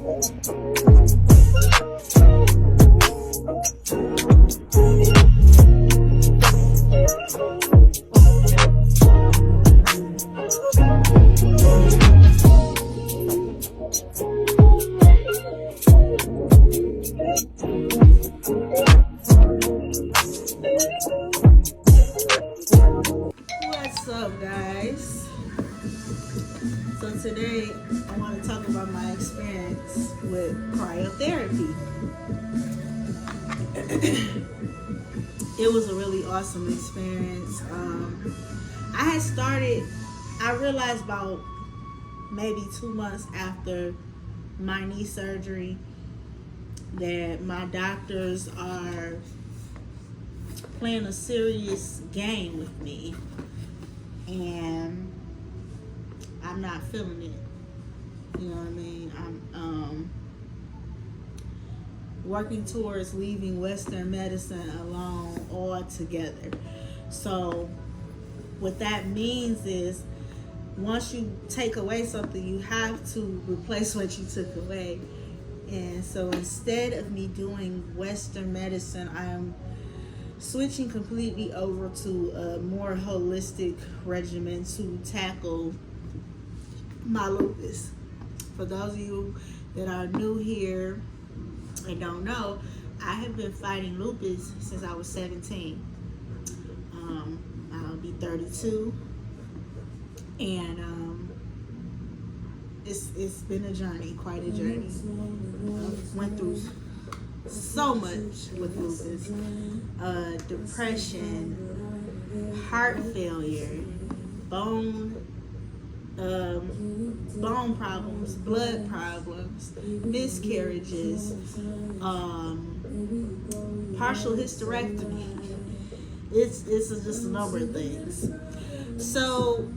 What's up, guys? So today I want to talk about my experience with cryotherapy. It was a really awesome experience. I realized about maybe 2 months after my knee surgery that my doctors are playing a serious game with me, and I'm not feeling it. You know what I mean? I'm working towards leaving Western medicine alone altogether. So what that means is, once you take away something, you have to replace what you took away. And so instead of me doing Western medicine, I am switching completely over to a more holistic regimen to tackle my lupus. For those of you that are new here and don't know, I have been fighting lupus since I was 17. I'll be 32, and it's been a journey, quite a journey. Went through so much with lupus, depression, heart failure, bone problems, blood problems, miscarriages, partial hysterectomy. It's just a number of things. So,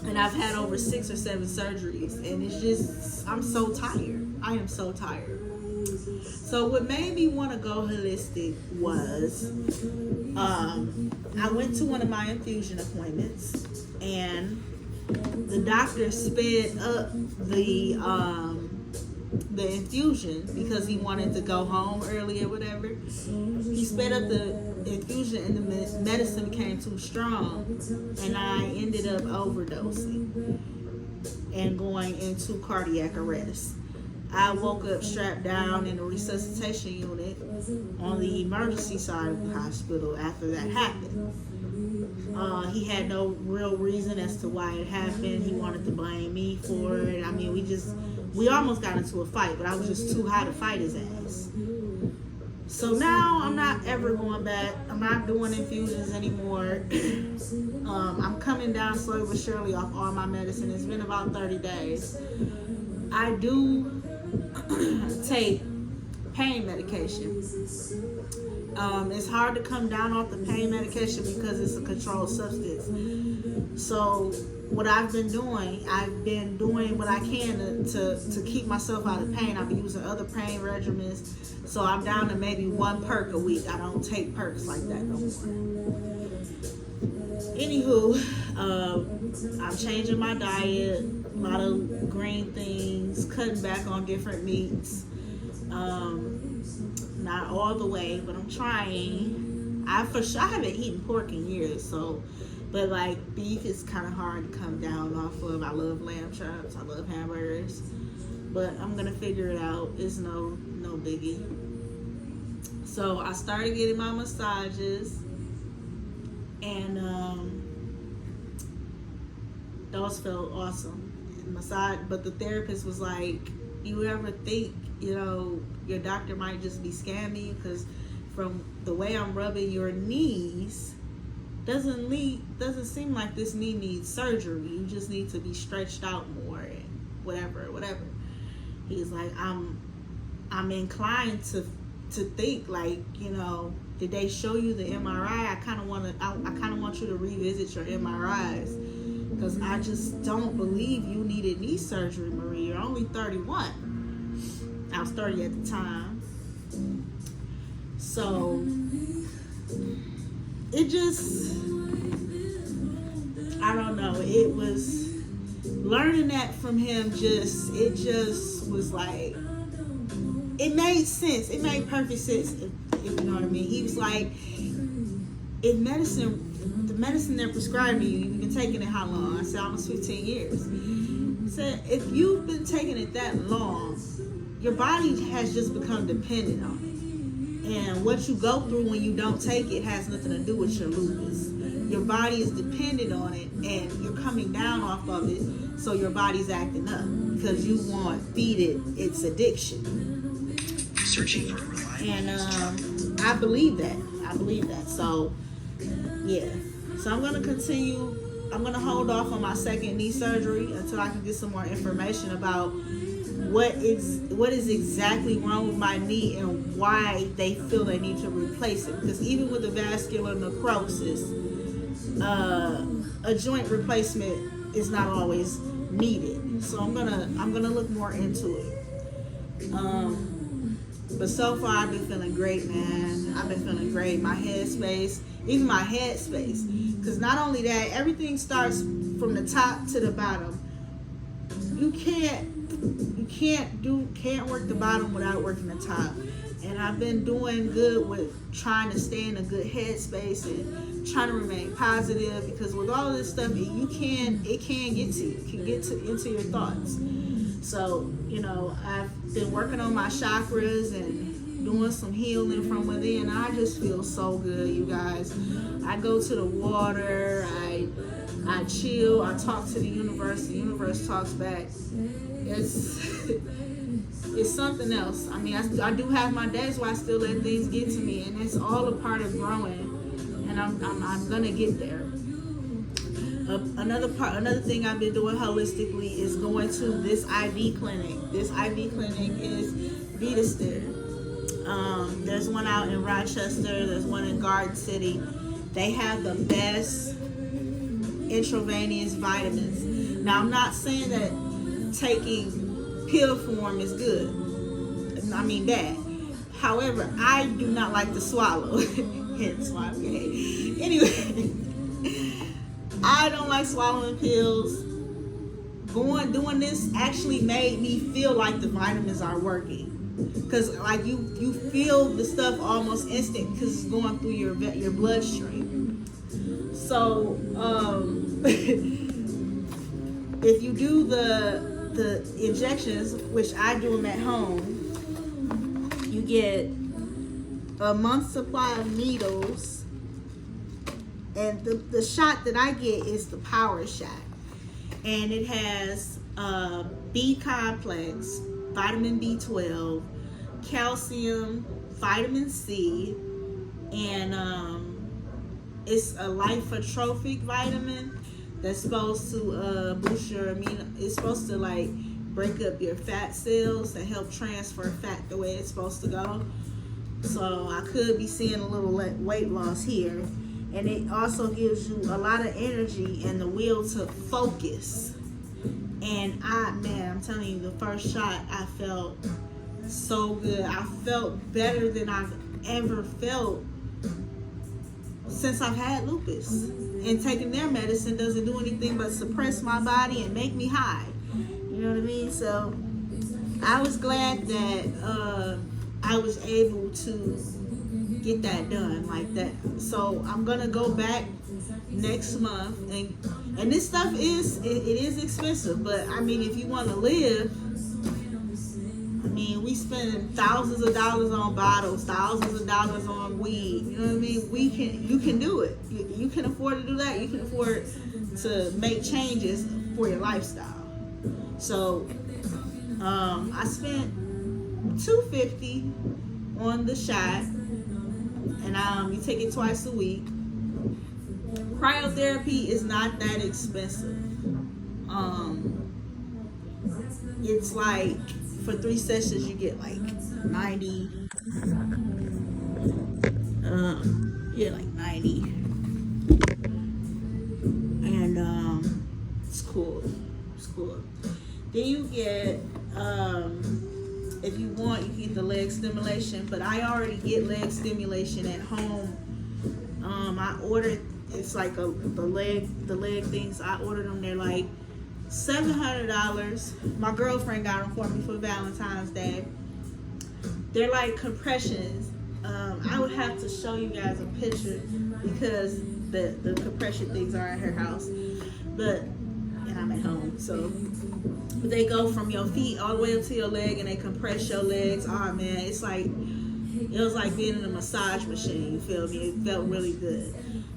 and I've had over 6 or 7 surgeries, and it's just, I'm so tired. I am so tired. So what made me want to go holistic was, I went to one of my infusion appointments, and the doctor sped up the infusion because he wanted to go home early or whatever. He sped up the infusion, and the medicine became too strong, and I ended up overdosing and going into cardiac arrest. I woke up strapped down in a resuscitation unit on the emergency side of the hospital after that happened. He had no real reason as to why it happened. He wanted to blame me for it. I mean, we almost got into a fight, but I was just too high to fight his ass. So now I'm not ever going back. I'm not doing infusions anymore. I'm coming down slowly but surely off all my medicine. It's been about 30 days. I do take pain medication. It's hard to come down off the pain medication because it's a controlled substance. So what I've been doing what I can to keep myself out of pain. I've been using other pain regimens. So I'm down to maybe 1 perk a week. I don't take perks like that no more. Anywho, I'm changing my diet, a lot of green things, cutting back on different meats. Not all the way, but I'm trying. I haven't eaten pork in years, but like beef is kind of hard to come down off of. I love lamb chops, I love hamburgers, but I'm gonna figure it out. It's no biggie. So I started getting my massages, and those felt awesome. But the therapist was like, you ever think, your doctor might just be scamming? Because from the way I'm rubbing your knees, doesn't seem like this knee needs surgery. You just need to be stretched out more and whatever. He's like, I'm inclined to think like, did they show you the MRI? I kind of want you to revisit your MRIs, because I just don't believe you needed knee surgery, Marie. You're only 31. I was 30 at the time. So it just, I don't know. learning that from him, it just was like, it made sense. It made perfect sense, if you know what I mean. He was like, the medicine they're prescribing you've been taking it how long? I said, almost 15 years. He said, if you've been taking it that long, your body has just become dependent on it. And what you go through when you don't take it has nothing to do with your lupus. Your body is dependent on it, and you're coming down off of it, so your body's acting up because you want to feed it its addiction. Searching for a reliable. And I believe that. So yeah. So I'm gonna continue. I'm gonna hold off on my second knee surgery until I can get some more information about what is exactly wrong with my knee and why they feel they need to replace it. Because even with the vascular necrosis, a joint replacement is not always needed. So I'm gonna look more into it. But so far I've been feeling great, man. I've been feeling great. My headspace, even my headspace, because not only that, everything starts from the top to the bottom. You can't work the bottom without working the top. And I've been doing good with trying to stay in a good headspace and trying to remain positive, because with all this stuff, it can get to you. It can get into your thoughts. So, I've been working on my chakras and doing some healing from within. I just feel so good, you guys. I go to the water, I chill, I talk to the universe talks back. It's something else. I mean, I do have my days where I still let things get to me, and it's all a part of growing, and I'm gonna get there. Another thing I've been doing holistically is going to this IV clinic. This IV clinic is Vitaster. There's one out in Rochester. There's one in Garden City. They have the best intravenous vitamins. Now, I'm not saying that taking pill form is good. I mean bad. However, I do not like to swallow. Hence why I'm gay. Anyway. I don't like swallowing pills. Doing this actually made me feel like the vitamins are working, because like you feel the stuff almost instant because it's going through your bloodstream. So if you do the injections, which I do them at home, you get a month's supply of needles. And the shot that I get is the power shot. And it has B complex, vitamin B12, calcium, vitamin C, and it's a lipotrophic vitamin that's supposed to boost your immune. It's supposed to like break up your fat cells and help transfer fat the way it's supposed to go. So I could be seeing a little weight loss here. And it also gives you a lot of energy and the will to focus. And I'm telling you, the first shot, I felt so good. I felt better than I've ever felt since I've had lupus. And taking their medicine doesn't do anything but suppress my body and make me high. You know what I mean? So I was glad that I was able to get that done like that. So I'm gonna go back next month, and this stuff is expensive, but I mean, if you want to live, I mean, we spend thousands of dollars on bottles, thousands of dollars on weed. You know what I mean? You can do it. You can afford to do that. You can afford to make changes for your lifestyle. So I spent $250 on the shot. And you take it twice a week. Cryotherapy is not that expensive. It's like for 3 sessions you get like 90. Like 90. And it's cool. It's cool. Then you get if you want, you can get the leg stimulation, but I already get leg stimulation at home. I ordered, it's like the leg things. I ordered them. They're like $700. My girlfriend got them for me for Valentine's Day. They're like compressions. I would have to show you guys a picture because the compression things are at her house, and I'm at home. So, but they go from your feet all the way up to your leg, and they compress your legs. Oh man, it was like being in a massage machine. You feel me? It felt really good.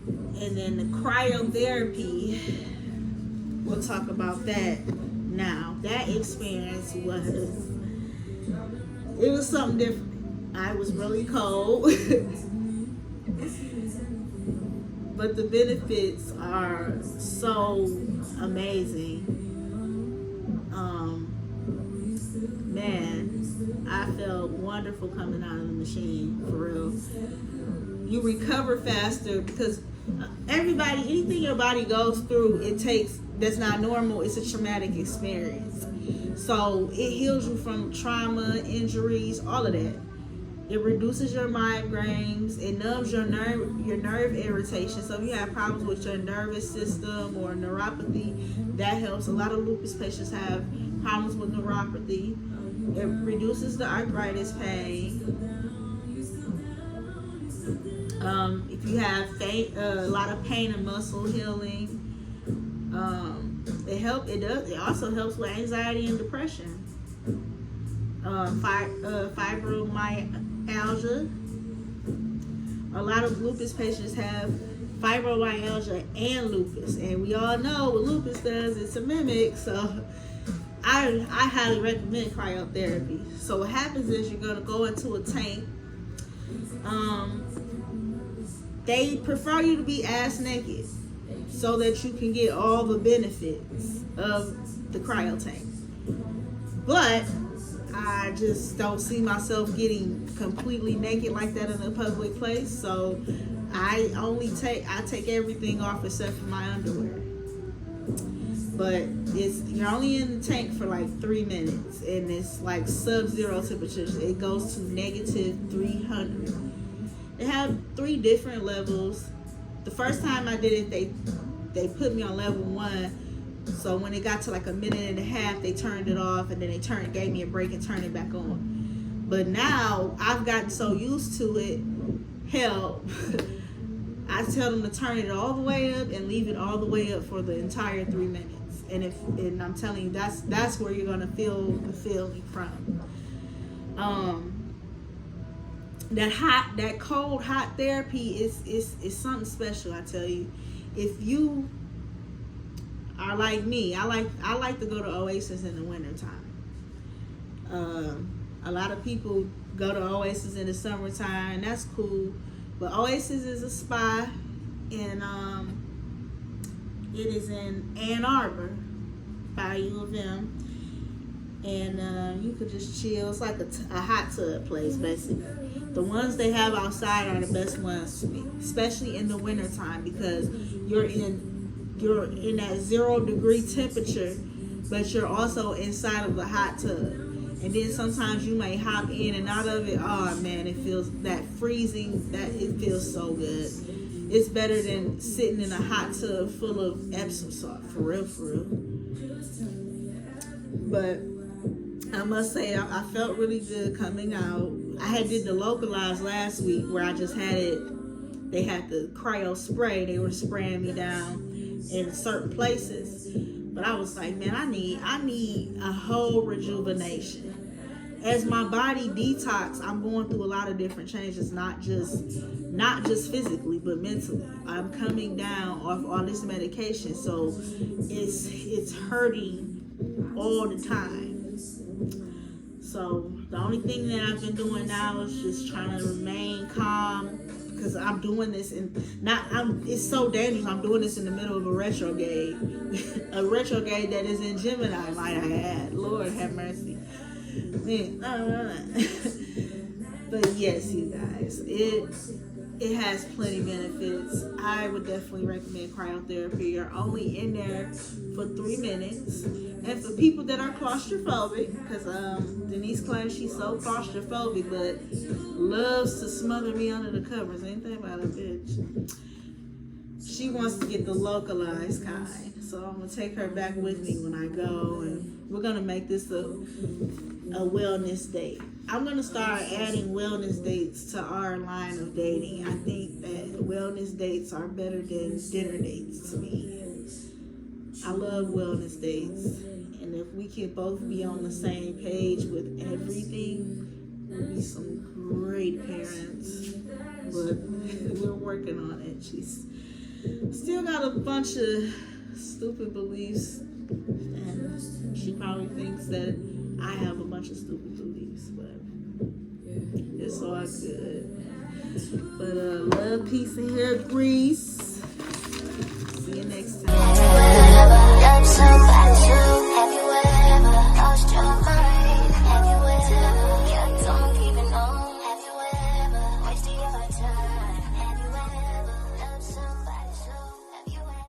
And then the cryotherapy, we'll talk about that now. That experience was something different. I was really cold, but the benefits are so amazing. Man, I felt wonderful coming out of the machine, for real. You recover faster because anything your body goes through, that's not normal, it's a traumatic experience. So it heals you from trauma, injuries, all of that. It reduces your migraines. It numbs your nerve irritation. So if you have problems with your nervous system or neuropathy, that helps. A lot of lupus patients have problems with neuropathy. It reduces the arthritis pain. If you have a lot of pain and muscle healing, it also helps with anxiety and depression. Fibromyalgia. A lot of lupus patients have fibromyalgia and lupus, and we all know what lupus does. It's a mimic, so I highly recommend cryotherapy. So what happens is you're gonna go into a tank. They prefer you to be ass naked so that you can get all the benefits of the cryo tank. But I just don't see myself getting completely naked like that in a public place, so I take everything off except for my underwear. But you're only in the tank for like 3 minutes, and it's like sub-zero temperatures. It goes to negative 300. They have 3 different levels. The first time I did it, they put me on level 1. So when it got to like a minute and a half, they turned it off, and then they gave me a break and turned it back on. But now I've gotten so used to it. Hell, I tell them to turn it all the way up and leave it all the way up for the entire 3 minutes. And I'm telling you, that's where you're gonna feel the feeling from. That cold hot therapy is something special. I tell you, if you are like me, I like to go to Oasis in the wintertime. A lot of people go to Oasis in the summertime, and that's cool. But Oasis is a spa, and it is in Ann Arbor by U of M. And you could just chill. It's like a hot tub place, basically. The ones they have outside are the best ones to me, especially in the wintertime, because you're in that 0 degree temperature, but you're also inside of the hot tub. And then sometimes you may hop in and out of it. Oh man, it feels that freezing, it feels so good. It's better than sitting in a hot tub full of Epsom salt, for real. But I must say, I felt really good coming out. I did the localized last week where I just had it. They had the cryo spray. They were spraying me down in certain places. But I was like, man, I need a whole rejuvenation. As my body detox, I'm going through a lot of different changes, not just physically, but mentally. I'm coming down off all this medication, so it's hurting all the time. So the only thing that I've been doing now is just trying to remain calm, because I'm doing this it's so dangerous. I'm doing this in the middle of a retrograde, a retrograde that is in Gemini, might I add. Lord have mercy. But yes, you guys, it has plenty of benefits. I would definitely recommend cryotherapy. You're only in there for 3 minutes. And for people that are claustrophobic, because Denise claims she's so claustrophobic, but loves to smother me under the covers. Ain't that about a bitch? She wants to get the localized kind. so I'm gonna take her back with me when I go, and we're gonna make this a wellness date. I'm gonna start adding wellness dates to our line of dating. I think that wellness dates are better than dinner dates to me. I love wellness dates, and if we can both be on the same page with everything, we'll be some great parents. But we're working on it. She's still got a bunch of stupid beliefs, and she probably thinks that I have a bunch of stupid beliefs, but it's all good. But love, peace, and hair grease.